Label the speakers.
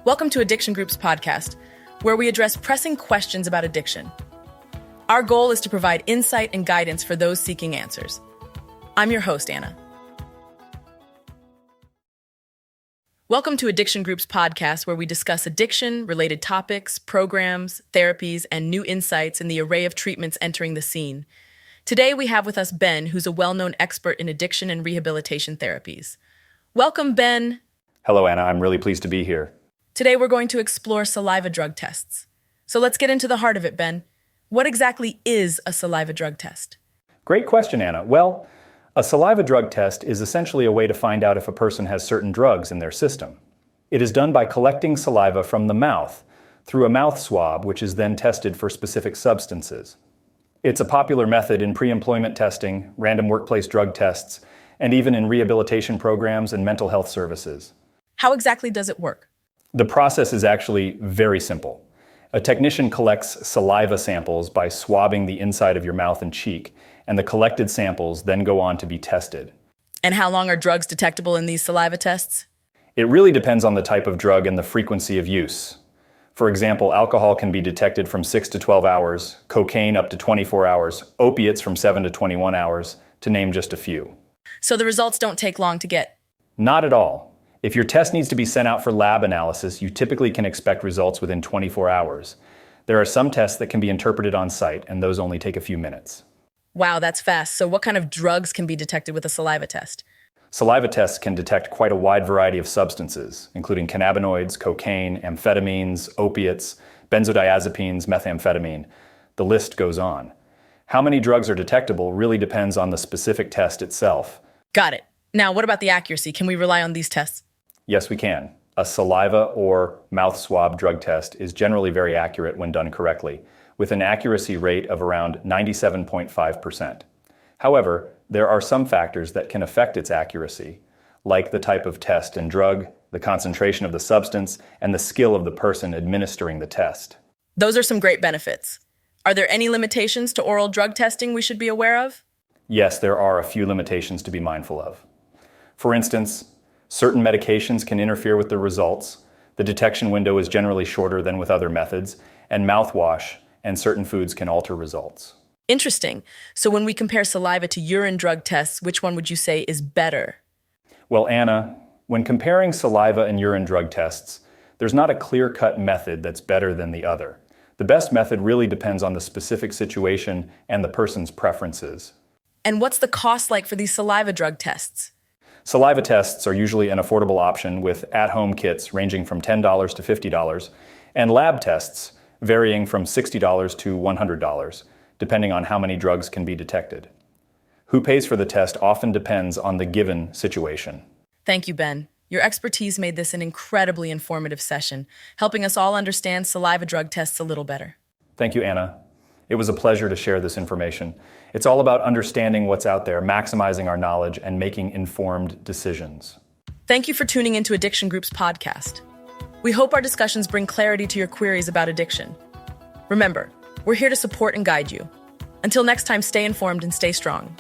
Speaker 1: Welcome to Addiction Group's podcast, where we address pressing questions about addiction. Our goal is to provide insight and guidance for those seeking answers. I'm your host, Anna. Welcome to Addiction Group's podcast, where we discuss addiction-related topics, programs, therapies, and new insights in the array of treatments entering the scene. Today, we have with us Ben, who's a well-known expert in addiction and rehabilitation therapies. Welcome, Ben.
Speaker 2: Hello, Anna. I'm really pleased to be here.
Speaker 1: Today, we're going to explore saliva drug tests. So let's get into the heart of it, Ben. What exactly is a saliva drug test?
Speaker 2: Great question, Anna. Well, a saliva drug test is essentially a way to find out if a person has certain drugs in their system. It is done by collecting saliva from the mouth through a mouth swab, which is then tested for specific substances. It's a popular method in pre-employment testing, random workplace drug tests, and even in rehabilitation programs and mental health services.
Speaker 1: How exactly does it work?
Speaker 2: The process is actually very simple. A technician collects saliva samples by swabbing the inside of your mouth and cheek, and the collected samples then go on to be tested.
Speaker 1: And how long are drugs detectable in these saliva tests?
Speaker 2: It really depends on the type of drug and the frequency of use. For example, alcohol can be detected from 6 to 12 hours, cocaine up to 24 hours, opiates from 7 to 21 hours, to name just a few.
Speaker 1: So the results don't take long to get?
Speaker 2: Not at all. If your test needs to be sent out for lab analysis, you typically can expect results within 24 hours. There are some tests that can be interpreted on site, and those only take a few minutes.
Speaker 1: Wow, that's fast. So what kind of drugs can be detected with a saliva test?
Speaker 2: Saliva tests can detect quite a wide variety of substances, including cannabinoids, cocaine, amphetamines, opiates, benzodiazepines, methamphetamine. The list goes on. How many drugs are detectable really depends on the specific test itself.
Speaker 1: Got it. Now, what about the accuracy? Can we rely on these tests?
Speaker 2: Yes, we can. A saliva or mouth swab drug test is generally very accurate when done correctly, with an accuracy rate of around 97.5%. However, there are some factors that can affect its accuracy, like the type of test and drug, the concentration of the substance, and the skill of the person administering the test.
Speaker 1: Those are some great benefits. Are there any limitations to oral drug testing we should be aware of?
Speaker 2: Yes, there are a few limitations to be mindful of. For instance, certain medications can interfere with the results, the detection window is generally shorter than with other methods, and mouthwash and certain foods can alter results.
Speaker 1: Interesting. So when we compare saliva to urine drug tests, which one would you say is better?
Speaker 2: Well, Anna, when comparing saliva and urine drug tests, there's not a clear-cut method that's better than the other. The best method really depends on the specific situation and the person's preferences.
Speaker 1: And what's the cost like for these saliva drug tests?
Speaker 2: Saliva tests are usually an affordable option with at-home kits ranging from $10 to $50, and lab tests varying from $60 to $100, depending on how many drugs can be detected. Who pays for the test often depends on the given situation.
Speaker 1: Thank you, Ben. Your expertise made this an incredibly informative session, helping us all understand saliva drug tests a little better.
Speaker 2: Thank you, Anna. It was a pleasure to share this information. It's all about understanding what's out there, maximizing our knowledge, and making informed decisions.
Speaker 1: Thank you for tuning into Addiction Group's podcast. We hope our discussions bring clarity to your queries about addiction. Remember, we're here to support and guide you. Until next time, stay informed and stay strong.